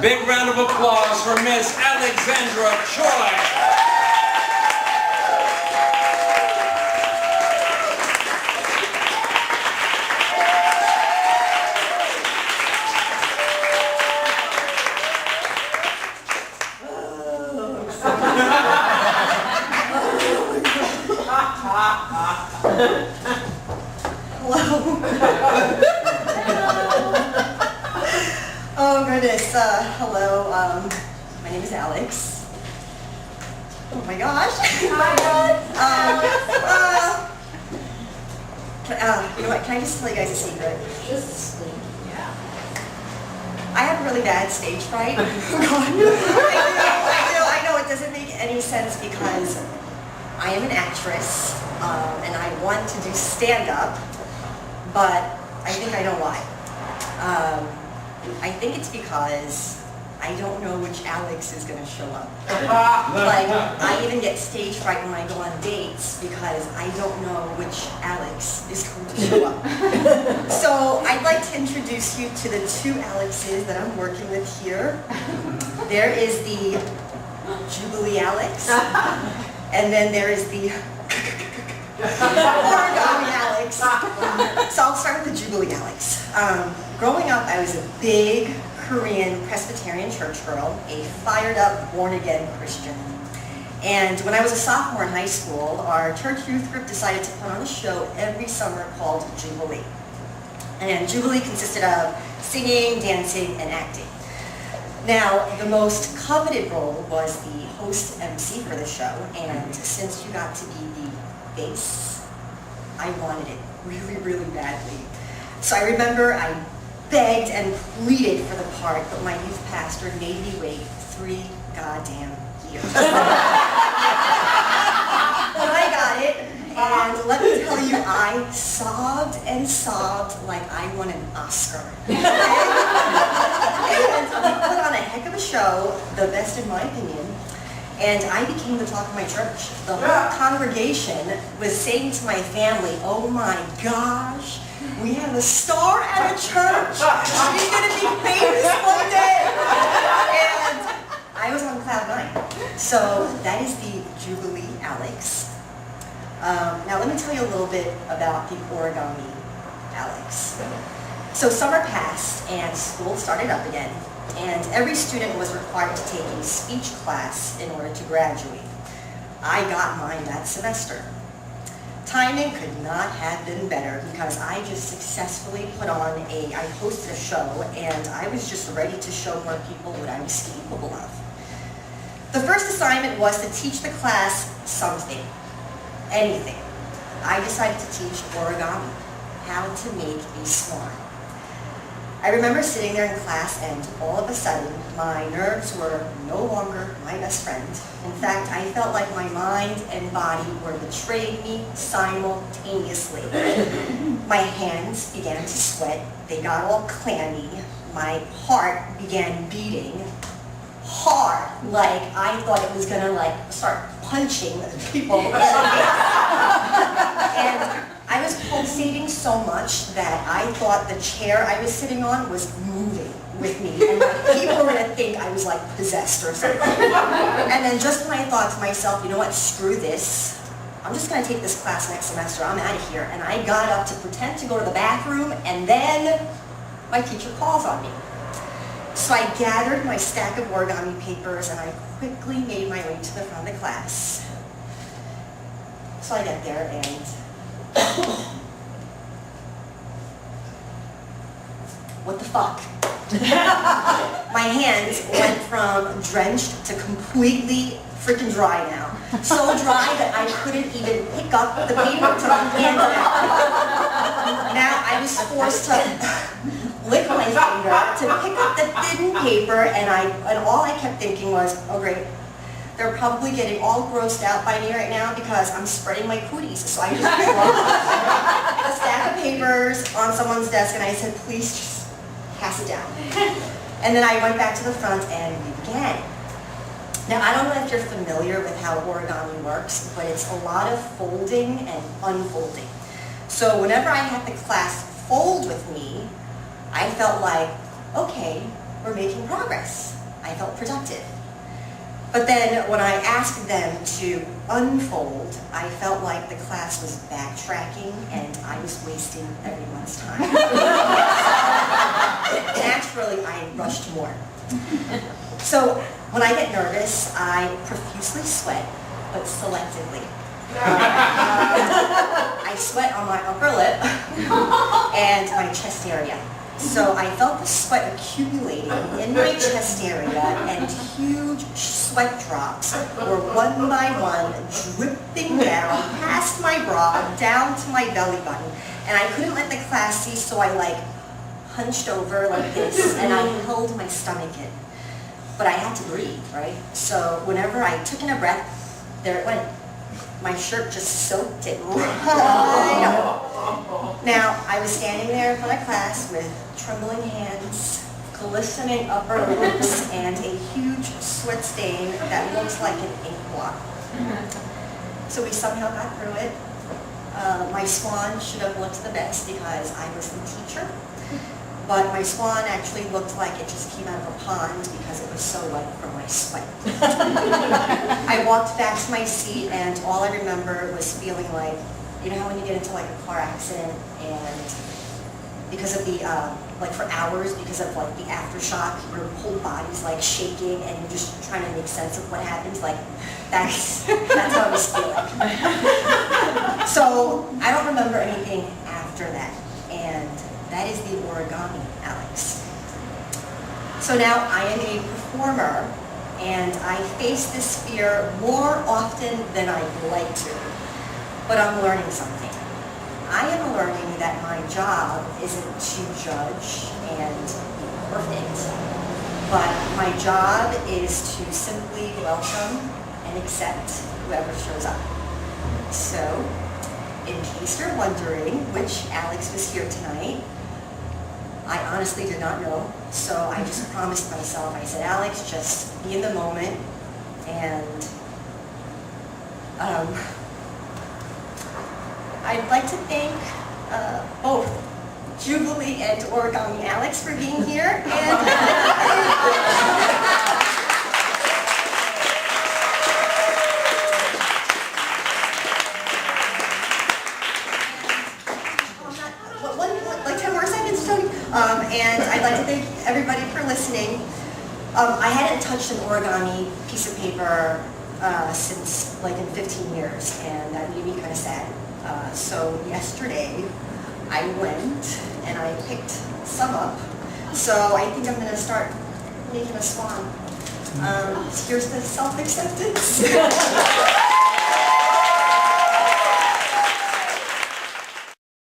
Big round of applause for Miss Alexandra Choi. Hello. Oh goodness. Hello. My name is Alex. Oh my gosh. You know what? Can I just tell you guys a secret? Yeah. I have really bad stage fright. I know it doesn't make any sense because I am an actress and I want to do stand-up, but I think I know why. I think it's because I don't know which Alex is going to show up. Like, I even get stage fright when I go on dates because I don't know which Alex is going to show up. So I'd like to introduce you to the two Alexes that I'm working with here. There is the Jubilee Alex, and then there is the origami Alex. So I'll start with the Jubilee Alex. Growing up, I was a big Korean Presbyterian church girl, a fired-up, born-again Christian. And when I was a sophomore in high school, our church youth group decided to put on a show every summer called Jubilee. And Jubilee consisted of singing, dancing, and acting. Now, the most coveted role was the host MC for the show, and since you got to be the bass, I wanted it really, really badly. So I remember I begged and pleaded for the part, but my youth pastor made me wait 3 goddamn years. But I got it, and let me tell you, I sobbed and sobbed like I won an Oscar. And we put on a heck of a show, the best in my opinion, and I became the talk of my church. The whole congregation was saying to my family, oh my gosh, we have a star at a church. She's going to be famous one day. And I was on cloud 9. So that is the Jubilee Alex. Now let me tell you a little bit about the origami Alex. So summer passed and school started up again. And every student was required to take a speech class in order to graduate. I got mine that semester. Timing could not have been better because I just successfully I hosted a show and I was just ready to show more people what I was capable of. The first assignment was to teach the class something, anything. I decided to teach origami, how to make a swan. I remember sitting there in class and all of a sudden my nerves were no longer my best friend. In fact, I felt like my mind and body were betraying me simultaneously. My hands began to sweat, they got all clammy, my heart began beating hard, like I thought it was gonna start punching people. And I was pulsating so much that I thought the chair I was sitting on was moving with me, and people were going to think I was like possessed or something. And then just when I thought to myself, you know what, screw this, I'm just going to take this class next semester, I'm out of here. And I got up to pretend to go to the bathroom, and then my teacher calls on me. So I gathered my stack of origami papers, and I quickly made my way to the front of the class. So I get there, and what the fuck? My hands went from drenched to completely freaking dry now. So dry that I couldn't even pick up the paper to hand it out. Now I was forced to lick my finger to pick up the thin paper, and all I kept thinking was, oh great, they're probably getting all grossed out by me right now because I'm spreading my cooties. So I just dropped a stack of papers on someone's desk and I said, please just pass it down. And then I went back to the front and we began. Now I don't know if you're familiar with how origami works, but it's a lot of folding and unfolding. So whenever I had the class fold with me, I felt like, okay, were making progress. I felt productive. But then when I asked them to unfold, I felt like the class was backtracking and I was wasting everyone's time. Naturally, I rushed more. So when I get nervous, I profusely sweat, but selectively. I sweat on my upper lip and my chest area. So I felt the sweat accumulating in my chest area, and huge sweat drops were one by one dripping down past my bra, down to my belly button. And I couldn't let the class see, so I hunched over like this, and I held my stomach in. But I had to breathe, right? So whenever I took in a breath, there it went. My shirt just soaked it right up. Now, I was standing there in front of class with trembling hands, glistening upper lips, and a huge sweat stain that looks like an ink blot. So we somehow got through it. My swan should have looked the best because I was the teacher. But my swan actually looked like it just came out of a pond because it was so wet from my sweat. I walked back to my seat, and all I remember was feeling like, you know how when you get into a car accident and because of the, for hours, because of the aftershock, your whole body's shaking and you're just trying to make sense of what happens, that's how I was feeling. So I don't remember anything after that, and that is the origami, Alex. So now I am a performer, and I face this fear more often than I'd like to. But I'm learning something. I am learning that my job isn't to judge and be perfect, but my job is to simply welcome and accept whoever shows up. So, in case you're wondering which Alex was here tonight, I honestly did not know, so I just promised myself. I said, Alex, just be in the moment, and I'd like to thank both Jubilee and Origami Alex for being here. And and I'd like to thank everybody for listening. I hadn't touched an origami piece of paper since in 15 years, and that made me kind of sad. So yesterday, I went and I picked some up. So I think I'm going to start making a swan. Here's the self-acceptance.